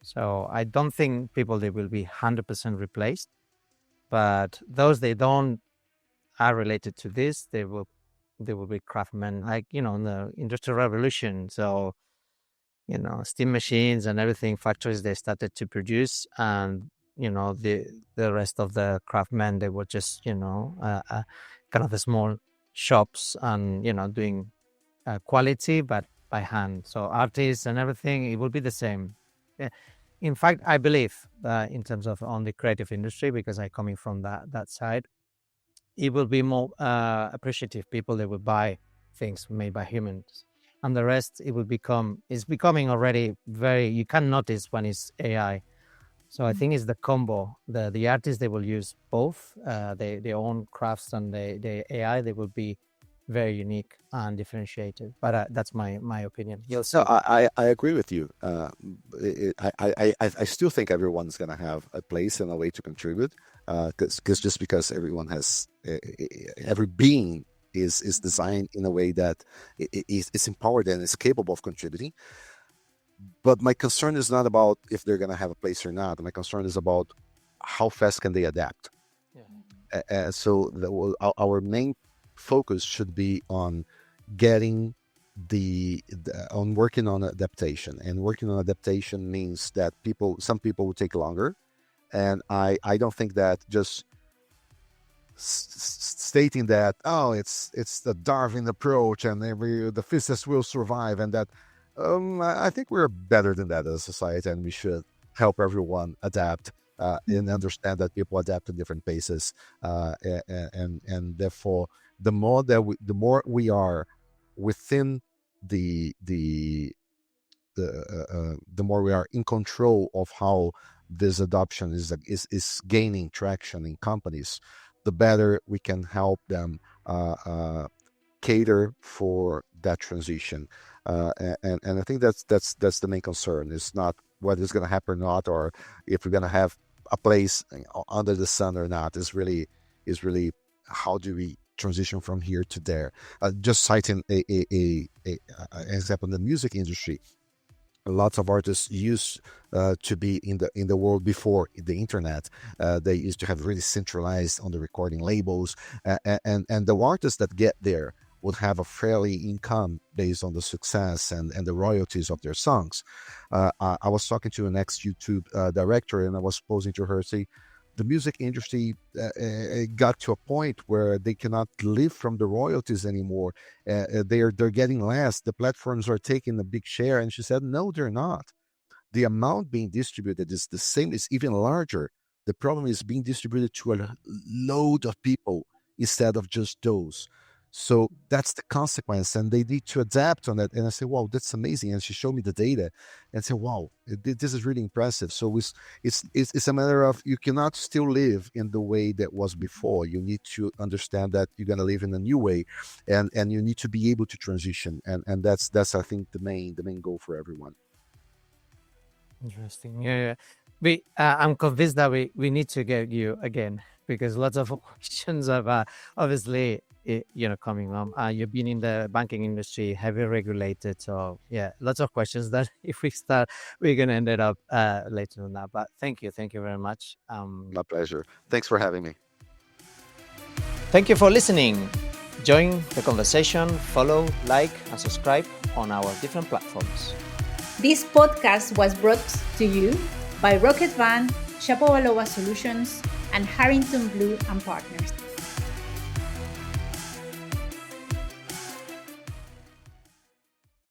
So I don't think people they will be 100% replaced, but those they don't are related to this, they will be craftsmen, like in the Industrial Revolution. So steam machines and everything, factories they started to produce, and the rest of the craftsmen, they were just kind of the small shops and doing quality but by hand. So artists and everything, it will be the same. In fact, I believe in terms of on the creative industry, because I coming from that side, it will be more appreciative people that will buy things made by humans, and the rest it's becoming already very, you can notice when it's AI. So I think it's the combo. The artists, they will use both their own crafts and the AI. They will be very unique and differentiated. But that's my opinion. You'll see. No, I agree with you. I still think everyone's gonna have a place and a way to contribute. Because just because everyone has every being is designed in a way that is empowered and is capable of contributing. But my concern is not about if they're gonna have a place or not. My concern is about how fast can they adapt. Yeah. So our main focus should be on getting on working on adaptation, and working on adaptation means that some people will take longer, and I don't think that just stating that, oh, it's the Darwin approach and the fittest will survive, and that I think we're better than that as a society, and we should help everyone adapt and understand that people adapt at different paces, and therefore the more we are within the more we are in control of how this adoption is gaining traction in companies, the better we can help them cater for that transition. And I think that's the main concern. It's not whether it's going to happen or not, or if we're going to have a place under the sun or not. Is really how do we transition from here to there? Just citing a example in the music industry. Lots of artists used to be in the world before the internet. They used to have really centralized on the recording labels, and the artists that get there would have a fairly income based on the success and the royalties of their songs. I was talking to an ex-YouTube director, and I was posing to her, say, the music industry got to a point where they cannot live from the royalties anymore. They're getting less. The platforms are taking a big share. And she said, no, they're not. The amount being distributed is the same, it's even larger. The problem is being distributed to a load of people instead of just those. So that's the consequence, and they need to adapt on that. And I say, wow, that's amazing. And she showed me the data and said, wow, this is really impressive. So it's a matter of, you cannot still live in the way that was before. You need to understand that you're going to live in a new way, and you need to be able to transition. And that's I think the main goal for everyone. Interesting. Yeah. I'm convinced that we need to get you again, because lots of questions have obviously coming on. You've been in the banking industry, heavily regulated, so yeah, lots of questions that if we start, we're gonna end it up later on that. But thank you very much. My pleasure. Thanks for having me. Thank you for listening. Join the conversation, follow, like, and subscribe on our different platforms. This podcast was brought to you by Rocket Van, Chapo Solutions, and Harrington Blue and Partners.